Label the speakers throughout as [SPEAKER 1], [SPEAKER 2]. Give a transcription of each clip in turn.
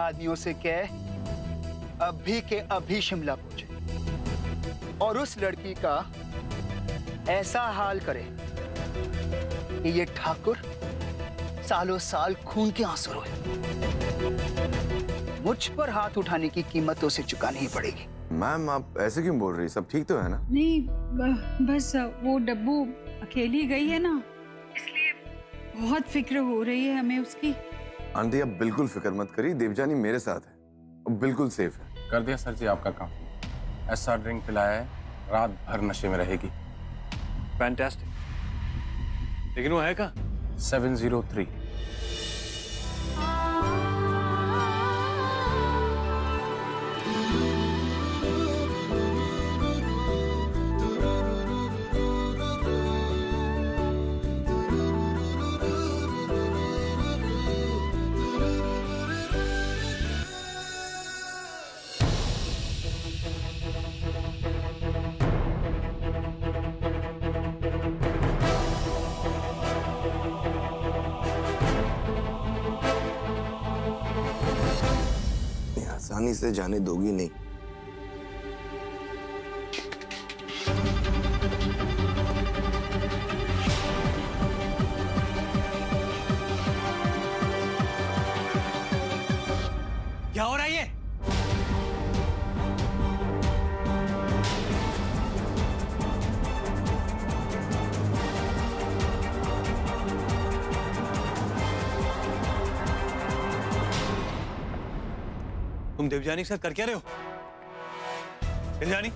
[SPEAKER 1] आदमियों से कह अभी के अभी शिमला पहुंचे और उस लड़की का ऐसा हाल करे कि ये ठाकुर सालों साल खून के आंसू रोए। मुझ पर हाथ उठाने की कीमत तो उसे चुकानी ही पड़ेगी।
[SPEAKER 2] मैम आप ऐसे क्यों बोल रही, सब ठीक तो है ना?
[SPEAKER 3] नहीं बस वो डब्बू अकेली गई है ना, इसलिए बहुत फिक्र हो रही है हमें उसकी।
[SPEAKER 2] आंटी आप बिल्कुल फिक्र मत करिए, देवजानी मेरे साथ है, वो बिल्कुल सेफ है।
[SPEAKER 4] कर दिया सर जी आपका काम। ऐसा ड्रिंक पिलाया है, रात भर नशे में रहेगी।
[SPEAKER 5] फैंटास्टिक। लेकिन वो है कहाँ?
[SPEAKER 4] 703।
[SPEAKER 2] आसानी से जाने दोगी नहीं।
[SPEAKER 5] क्या हो रहा है ये? तुम देवजानी के साथ कर क्या रहे हो? देवजानी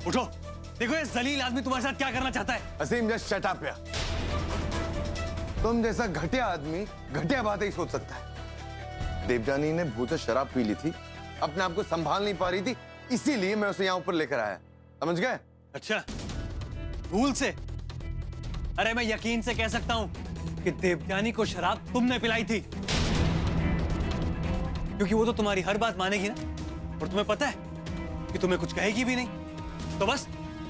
[SPEAKER 5] उठो, देखो ये जलील आदमी तुम्हारे साथ क्या करना चाहता है।
[SPEAKER 2] असीम जस्ट शट अप यार। तुम जैसा घटिया आदमी घटिया बातें ही सोच सकता है। देवजानी ने भूत शराब पी ली थी, अपने आप को संभाल नहीं पा रही थी, इसीलिए मैं उसे यहाँ ऊपर लेकर आया। समझ गए?
[SPEAKER 5] अच्छा, भूल से? अरे मैं यकीन से कह सकता हूं कि देवजानी को शराब तुमने पिलाई थी, क्योंकि वो तो तुम्हारी हर बात मानेगी ना, और तुम्हें पता है कि तुम्हें कुछ कहेगी भी नहीं, तो बस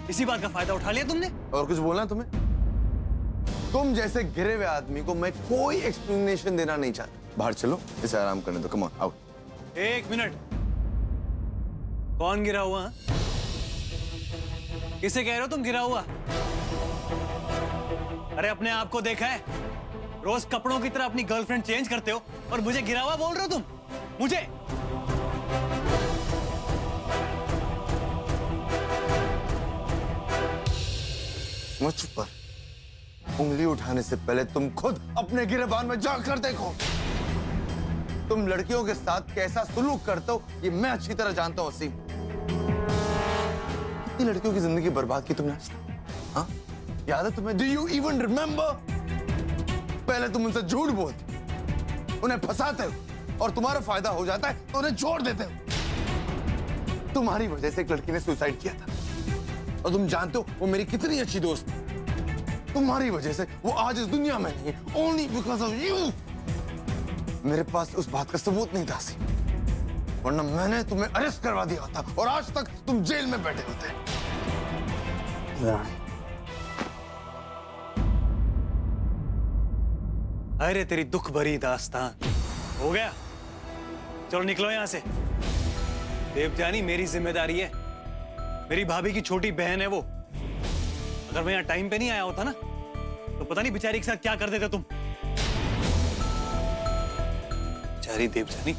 [SPEAKER 5] इसी बात का फायदा उठा लिया तुमने।
[SPEAKER 2] और कुछ बोलना तुम्हें? तुम जैसे गिरे हुए आदमी को मैं कोई एक्सप्लेनेशन देना नहीं चाहता। बाहर चलो, इसे आराम करने दो। Come on, out.
[SPEAKER 5] एक मिनट, कौन गिरा हुआ? किसे कह रहे हो तुम गिरा हुआ? अरे अपने आप को देखा है? रोज कपड़ों की तरह अपनी गर्लफ्रेंड चेंज करते हो और मुझे गिरा हुआ बोल रहे हो तुम? मुझे?
[SPEAKER 2] मुझ पर उंगली उठाने से पहले तुम खुद अपने गिरेबान में जाकर देखो। तुम लड़कियों के साथ कैसा सुलूक करते हो ये मैं अच्छी तरह जानता हूं। असीम, कितनी लड़कियों की जिंदगी बर्बाद की तुमने आज तक? हाँ, याद है तुम्हें? Do you even remember? पहले तुम उनसे झूठ बोलते, उन्हें फंसाते हो, और तुम्हारा फायदा हो जाता है तो उन्हें छोड़ देते हो। तुम्हारी वजह से एक लड़की ने सुसाइड किया था, और तुम जानते हो वो मेरी कितनी अच्छी दोस्त है। तुम्हारी वजह से वो आज इस दुनिया में नहीं है, ओनली बिकॉज ऑफ यू। मेरे पास उस बात का सबूत नहीं था, वरना मैंने तुम्हें अरेस्ट करवा दिया होता और आज तक तुम जेल में बैठे होते।
[SPEAKER 5] अरे तेरी दुख भरी दास्तान हो गया, चलो निकलो यहां से। देवजानी मेरी जिम्मेदारी है, मेरी भाभी की छोटी बहन है वो। अगर मैं यहाँ टाइम पे नहीं आया होता ना, तो पता नहीं बेचारी के साथ क्या कर देते तुम। बेचारी देवजानी।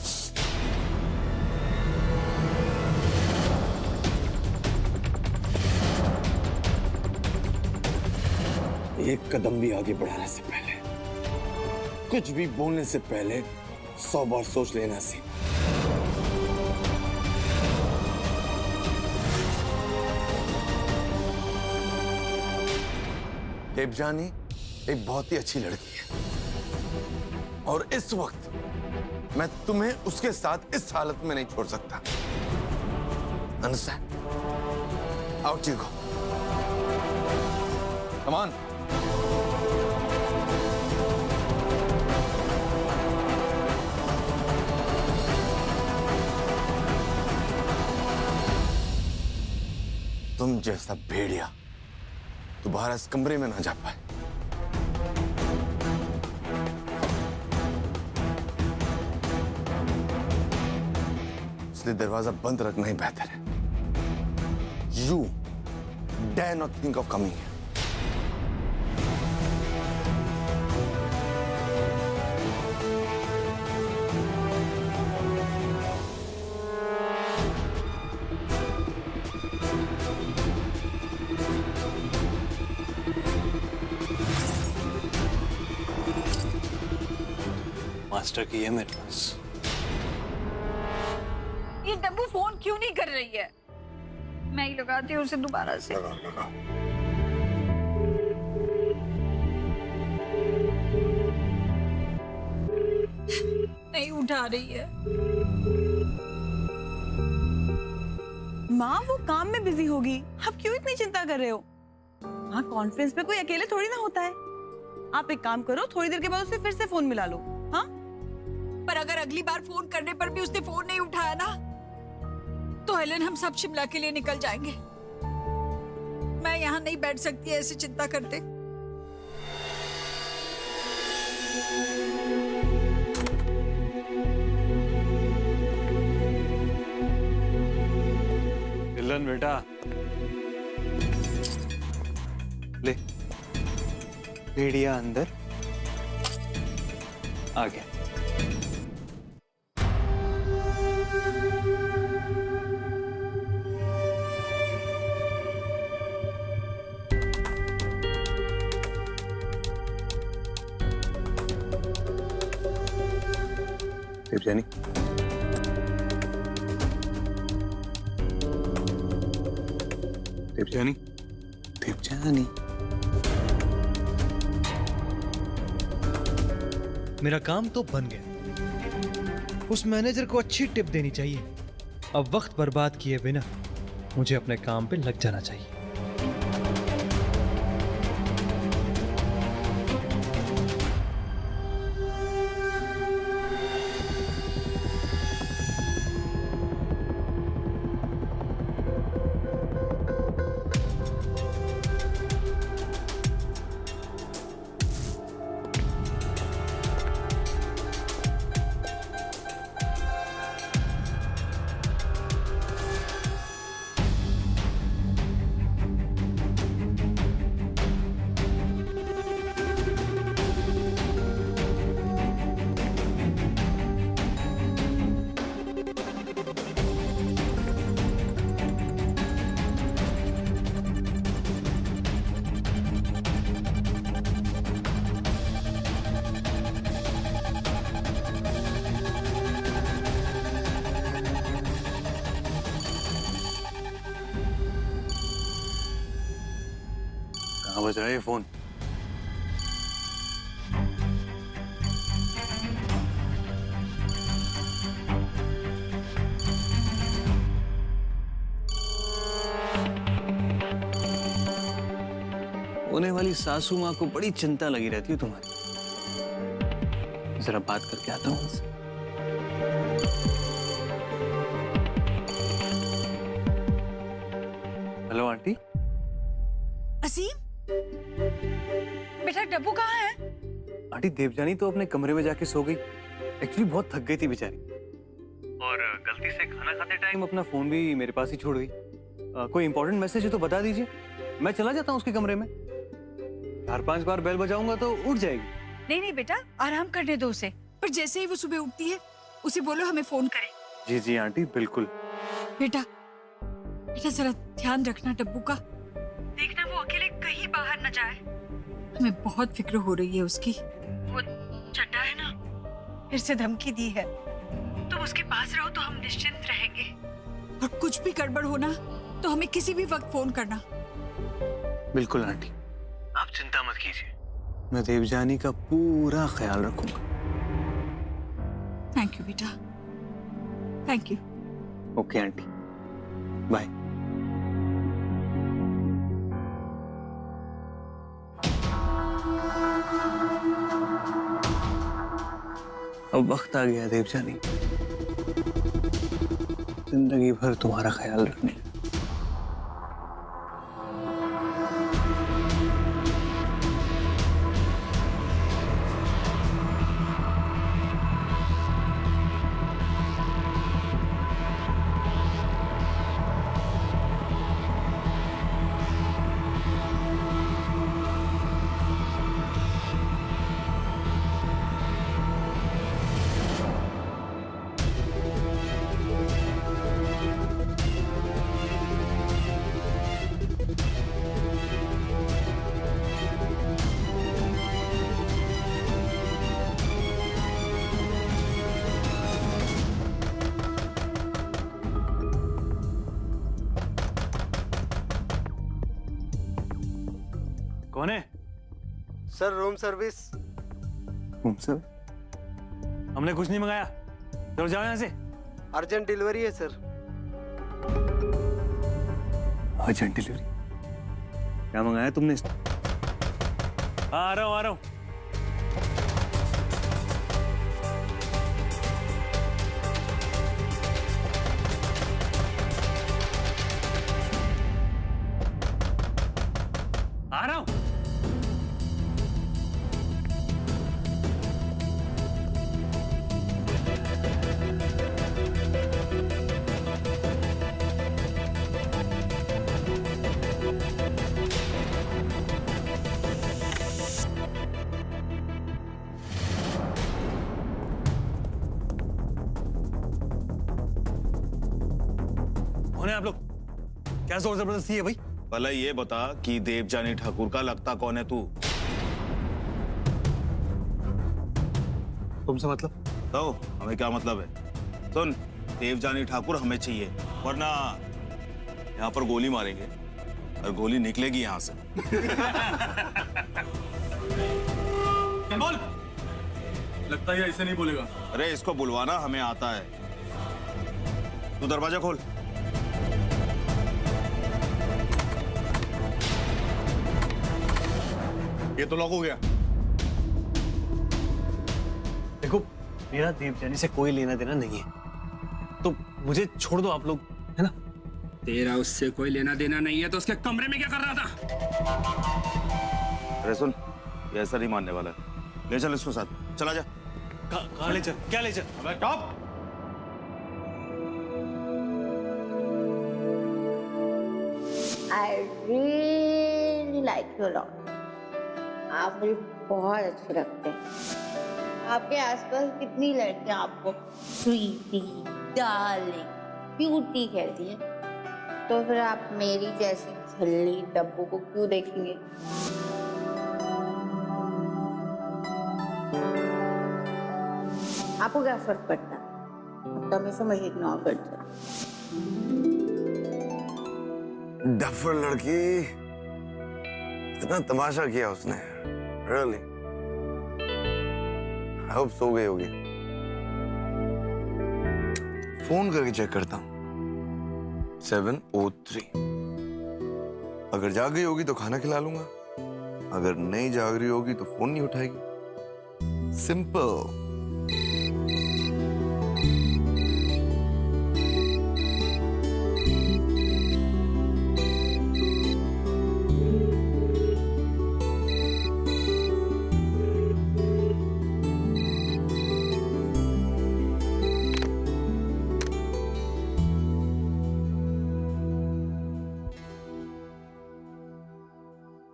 [SPEAKER 6] एक कदम भी आगे बढ़ाने से पहले, कुछ भी बोलने से पहले 100 बार सोच लेना सी।
[SPEAKER 2] देवजानी एक बहुत ही अच्छी लड़की है, और इस वक्त मैं तुम्हें उसके साथ इस हालत में नहीं छोड़ सकता। Understand? Out you go. Come on. तुम जैसा भेड़िया दोबारा इस कमरे में ना जा पाए। इसलिए दरवाजा बंद रखना ही बेहतर है। You dare not think of coming.
[SPEAKER 5] Master की है मेरे पास।
[SPEAKER 3] ये डब्बू फोन क्यों नहीं कर रही है? मैं ही लगाती हूँ उसे दोबारा से। नहीं उठा रही है।
[SPEAKER 7] माँ वो काम में बिजी होगी, आप क्यों इतनी चिंता कर रहे हो? हाँ, कॉन्फ्रेंस पे कोई अकेले थोड़ी ना होता है। आप एक काम करो, थोड़ी देर के बाद उसे फिर से फोन मिला लो। हाँ,
[SPEAKER 3] पर अगर अगली बार फोन करने पर भी उसने फोन नहीं उठाया ना, तो हेलन हम सब शिमला के लिए निकल जाएंगे। मैं यहाँ नहीं बैठ सकती ऐसे चिंता करते।
[SPEAKER 5] मिलन बेटा, ले भेड़िया अंदर आ गया। देवजानी, देवजानी, देवजानी।
[SPEAKER 8] मेरा काम तो बन गया। उस मैनेजर को अच्छी टिप देनी चाहिए। अब वक्त बर्बाद किए बिना मुझे अपने काम पे लग जाना चाहिए।
[SPEAKER 5] कहाँ बज रहा है ये फोन? होने वाली सासू माँ को बड़ी चिंता लगी रहती है तुम्हारी। जरा बात करके आता हूँ उनसे। Hello aunty.
[SPEAKER 3] असीम, बेटा डब्बू कहाँ है?
[SPEAKER 5] आंटी देवजानी तो अपने कमरे में जाके सो गई। एक्चुअली बहुत थक गई थी बेचारी, और गलती से खाना खाते टाइम अपना फोन भी मेरे पास ही छोड़ गई। कोई इंपॉर्टेंट मैसेज है तो बता दीजिए, मैं चला जाता हूँ उसके कमरे में। 4-5 बार बेल बजाऊंगा तो उठ जाएगी।
[SPEAKER 3] नहीं नहीं बेटा, आराम करने दो उसे। पर जैसे ही वो सुबह उठती है उसे बोलो हमें फोन करे।
[SPEAKER 5] जी जी आंटी, बिल्कुल।
[SPEAKER 3] बेटा बेटा जरा ध्यान रखना डब्बू का। देखना वो अकेले कहीं बाहर न जाए। हमें बहुत फिक्र हो रही है उसकी। वो चड्डा है ना, फिर से धमकी दी है। तुम उसके पास रहो तो हम निश्चिंत रहेंगे। और कुछ भी गड़बड़ होना तो हमें किसी भी वक्त फोन करना।
[SPEAKER 5] बिल्कुल आंटी, आप चिंता मत कीजिए, मैं देवजानी का पूरा ख्याल रखूंगा।
[SPEAKER 3] थैंक यू बेटा, thank you.
[SPEAKER 5] Okay aunty, bye. अब वक्त आ गया देवजानी, जिंदगी भर तुम्हारा ख्याल रखने।
[SPEAKER 6] Sir room service.
[SPEAKER 2] सर
[SPEAKER 5] हमने कुछ नहीं मंगाया, चलो जाओ यहाँ से।
[SPEAKER 6] अर्जेंट डिलीवरी है सर।
[SPEAKER 2] Urgent delivery?
[SPEAKER 5] क्या मंगाया तुमने? हाँ आ रहा हूँ आ रहा हूँ। आ रहा हूँ। कौन है आप लोग? क्या जोर जबरदस्ती है भाई?
[SPEAKER 6] भला ये बता कि देवजानी ठाकुर का लगता कौन है तू?
[SPEAKER 5] तुमसे मतलब?
[SPEAKER 6] तो हमें क्या मतलब है? सुन, देवजानी ठाकुर हमें चाहिए, वरना यहाँ पर गोली मारेंगे और गोली निकलेगी यहाँ से।
[SPEAKER 4] बोल। लगता है ऐसे नहीं बोलेगा।
[SPEAKER 6] अरे इसको बुलवाना हमें आता है। तू दरवाजा खोल।
[SPEAKER 2] ये तो लॉक हो गया।
[SPEAKER 5] देखो मेरा देवजानी से कोई लेना देना नहीं है, तो मुझे छोड़ दो आप लोग, है ना?
[SPEAKER 9] तेरा उससे कोई लेना देना नहीं है तो उसके कमरे में क्या कर रहा था?
[SPEAKER 6] अरे सुन, ये ऐसा नहीं मानने वाला है। ले चल इसको साथ, चला जा।
[SPEAKER 5] कहाँ ले चल? क्या ले चल?
[SPEAKER 6] अबे top.
[SPEAKER 10] I really like you a lot. आप मुझे बहुत अच्छे लगते हैं। आपके आसपास कितनी लड़कियां आपको स्वीटी, डार्लिंग, ब्यूटी कहती हैं, तो फिर आप मेरी जैसी झल्ली डब्बू को क्यों देखेंगे? आपको क्या फर्क पड़ता है? आप तो हमेशा मुझे इग्नोर करते हो।
[SPEAKER 6] डफर लड़की, इतना तमाशा किया उसने। Really? I hope सो गई होगी। फोन करके चेक करता हूँ। 703। अगर जाग गई होगी तो खाना खिला लूंगा, अगर नहीं जाग रही होगी तो फोन नहीं उठाएगी। सिंपल।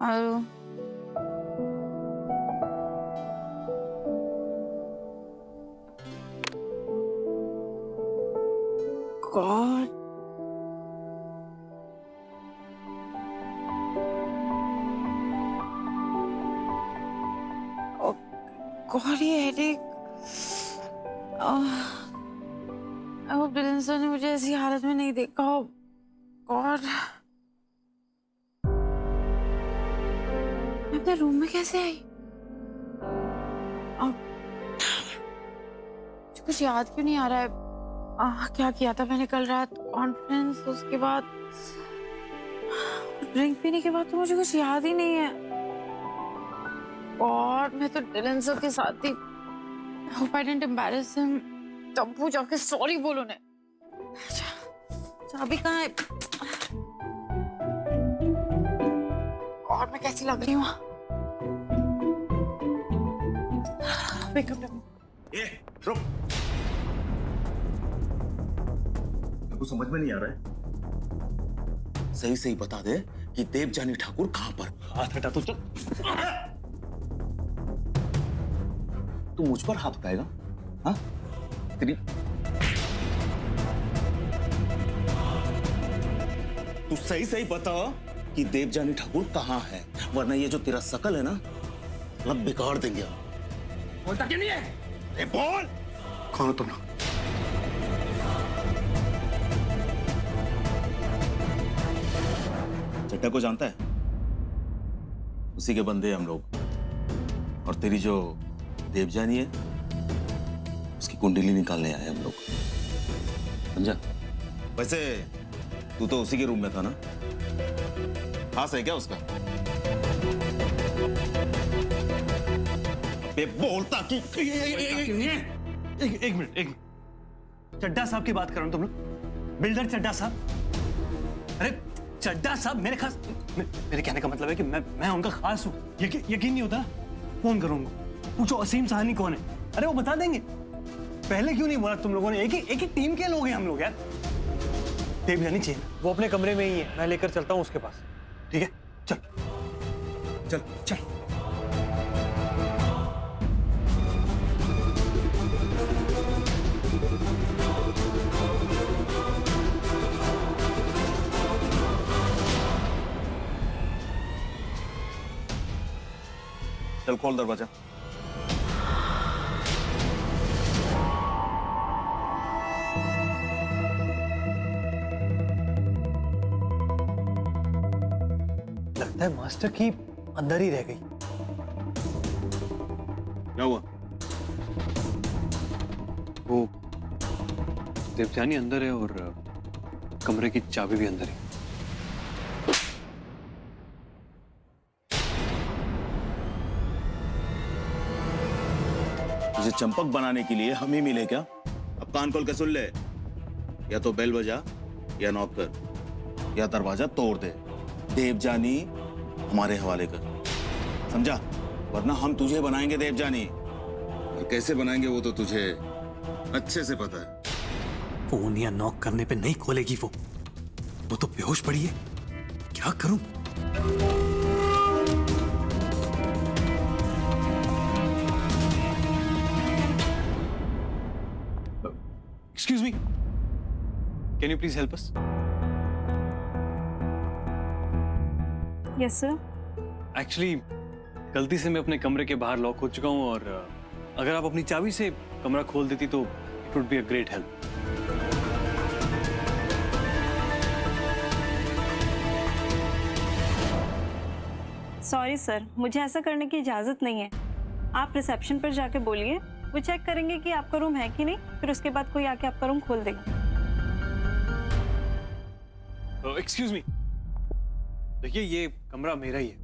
[SPEAKER 10] हेलो। गॉड, गॉड ये हेडेक। आई होप दिलन सर ने मुझे ऐसी हालत में नहीं देखा हो। गॉड, मैं अपने रूम में कैसे आई? कुछ याद क्यों नहीं आ रहा है? क्या किया था मैंने कल रात? कॉन्फ्रेंस, उसके बाद ड्रिंक पीने के बाद तो मुझे कुछ याद ही नहीं है। और मैं तो डिलन सर के साथ थी। Hope I didn't embarrass him. Tabu जाके सॉरी बोलो ने। चाबी कहाँ है? और मैं कैसी लग रही हूँ?
[SPEAKER 6] ये रुक। मेरे को समझ में नहीं आ रहा है। सही सही बता दे कि देवजानी ठाकुर कहाँ पर?
[SPEAKER 5] हाथ हटा तो चल।
[SPEAKER 6] तू मुझ पर हाथ उठाएगा? हाँ? तेरी तू सही सही बता कि देवजानी ठाकुर कहाँ है, वरना ये जो तेरा शकल है ना, सब बिगाड़ देंगे।
[SPEAKER 9] बोलता क्यों नहीं है?
[SPEAKER 6] ए बोल, कौन हो तुम? चड्डा को जानता है? उसी के बंदे हैं हम लोग।
[SPEAKER 11] और तेरी जो देवजानी है उसकी कुंडली निकालने आए हम लोग, समझा? वैसे तू तो उसी के रूम में था ना? खास है क्या उसका? बे बोलता कि
[SPEAKER 5] एक मिनट। चड्डा साहब की बात कर रहा हूं तुम लोग? बिल्डर चड्डा साहब? अरे चड्डा साहब मेरे खास, मेरे कहने का मतलब है कि मैं उनका खास हूं। यकीन नहीं होता? फोन करूंगा, पूछो असीम साहनी कौन है, अरे वो बता देंगे। पहले क्यों नहीं बोला तुम लोगों ने? एक ही टीम के लोग हैं हम लोग यार। देवजानी चाहिए, वो अपने कमरे में ही है, मैं लेकर चलता हूँ उसके पास, ठीक है? चल चल चल।
[SPEAKER 11] चल खोल दरवाजा।
[SPEAKER 5] लगता है मास्टर की अंदर ही रह गई।
[SPEAKER 11] क्या हुआ?
[SPEAKER 5] वो देवजानी अंदर है और कमरे की चाबी भी अंदर है।
[SPEAKER 11] तुझे चंपक बनाने के लिए हम ही मिले क्या? अब कान खोल के सुन ले, या तो बेल बजा या नॉक कर या दरवाजा तोड़ दे। देवजानी हमारे हवाले कर, समझा? वरना हम तुझे बनाएंगे देवजानी, और कैसे बनाएंगे वो तो तुझे अच्छे से पता है।
[SPEAKER 5] फोन या नॉक करने पे नहीं खोलेगी वो तो बेहोश पड़ी है। क्या करूं? Excuse me, can you please help us?
[SPEAKER 3] Yes sir.
[SPEAKER 5] Actually गलती से मैं अपने कमरे के बाहर लॉक हो चुका हूं, और अगर आप अपनी चाबी से कमरा खोल देती तो it would be a great help.
[SPEAKER 12] Sorry sir, मुझे ऐसा करने की इजाजत नहीं है। आप रिसेप्शन पर जाके बोलिए, वो चेक करेंगे कि आपका रूम है कि नहीं, फिर उसके बाद कोई आके आपका रूम खोल देगा।
[SPEAKER 5] एक्सक्यूज मी, देखिए ये कमरा मेरा ही है।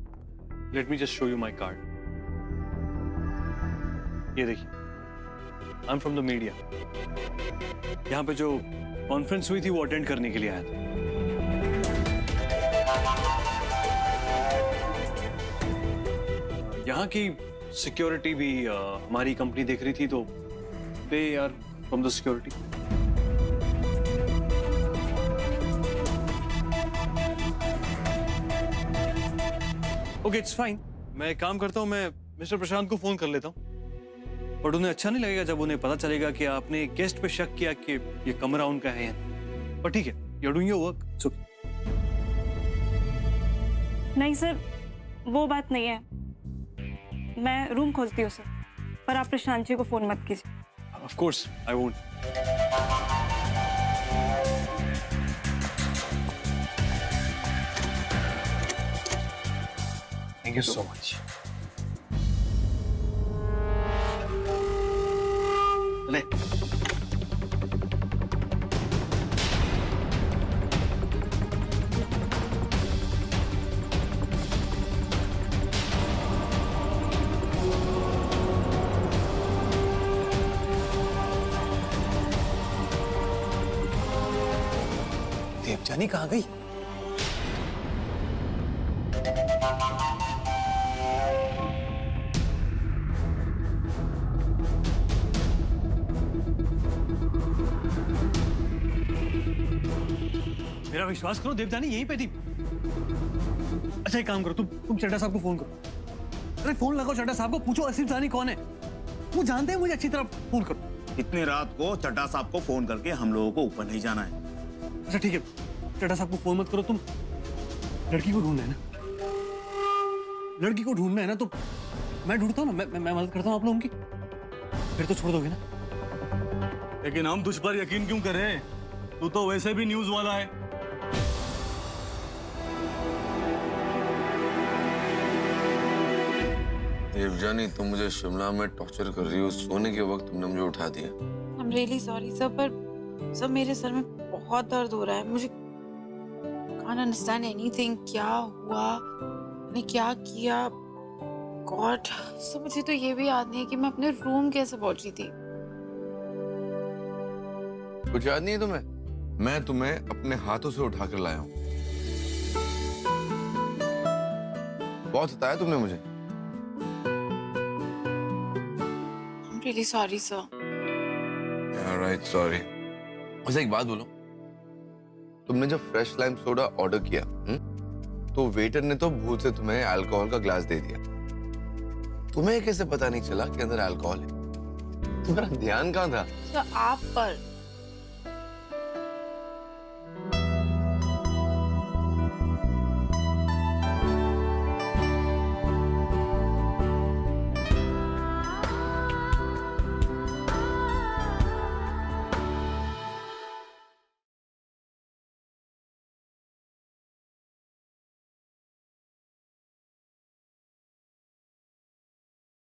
[SPEAKER 5] Let me just show you my card. ये देखिए, I am from the media. यहाँ पे जो कॉन्फ्रेंस हुई थी वो अटेंड करने के लिए आया था। यहाँ की सिक्योरिटी भी हमारी कंपनी देख रही थी, तो they are from the security. Okay, it's fine. मैं एक काम करता हूँ, मैं मिस्टर प्रशांत को फोन कर लेता हूँ। बट उन्हें अच्छा नहीं लगेगा जब उन्हें पता चलेगा कि आपने गेस्ट पे शक किया कि ये कमरा उनका है। पर ठीक है, you are doing your work, so.
[SPEAKER 12] नहीं सर, वो बात नहीं है। मैं रूम खोलती हूँ सर, पर आप प्रशांत जी को फोन मत कीजिए।
[SPEAKER 5] Of course I won't. Thank you so much.
[SPEAKER 11] ले
[SPEAKER 5] देवजानी कहाँ गई? मेरा विश्वास करो, देवजानी यहीं पे थी। अच्छा एक काम करो, तुम चड्डा साहब को फोन करो। अरे फोन लगाओ चड्डा साहब को, पूछो असीम साहनी कौन है। वो जानते हैं मुझे अच्छी तरह, फोन करो।
[SPEAKER 11] इतनी रात को चड्डा साहब को फोन करके हम लोगों को ऊपर नहीं जाना है।
[SPEAKER 5] अच्छा ठीक है, चड्डा साहब को फोन मत करो, तुम लड़की को ढूंढना है ना? लड़की को ढूंढना है ना, तो मैं ढूंढता हूँ ना, मैं मदद करता हूँ आप लोगों की। फिर तो छोड़ दोगे ना?
[SPEAKER 11] लेकिन हम तुझ पर यकीन क्यों करें? तू तो वैसे भी न्यूज वाला है।
[SPEAKER 6] देवजानी, तुम मुझे शिमला में टॉर्चर कर रही हो, सोने के वक्त तुमने मुझे उठा दिया।
[SPEAKER 13] I'm really sorry sir, पर सर मेरे सर में बहुत दर्द हो रहा है, मुझे can't understand anything। क्या हुआ, मैं क्या किया, गॉड सर मुझे तो ये भी याद नहीं है कि मैं अपने रूम कैसे पहुंची थी।
[SPEAKER 6] कुछ याद नहीं है तुम्हें? मैं तुम्हें अपने हाथों से उठाकर लाया हूँ। बहुत सताया तुमने मुझे।
[SPEAKER 13] I'm really sorry sir।
[SPEAKER 6] Right, sorry. वैसे एक बात बोलो, तुमने जब फ्रेश लाइम सोडा ऑर्डर किया तो वेटर ने तो भूल से तुम्हें अल्कोहल का ग्लास दे दिया। तुम्हें कैसे पता नहीं चला कि अंदर अल्कोहल है? तुम्हारा ध्यान कहाँ था?
[SPEAKER 13] सर आप पर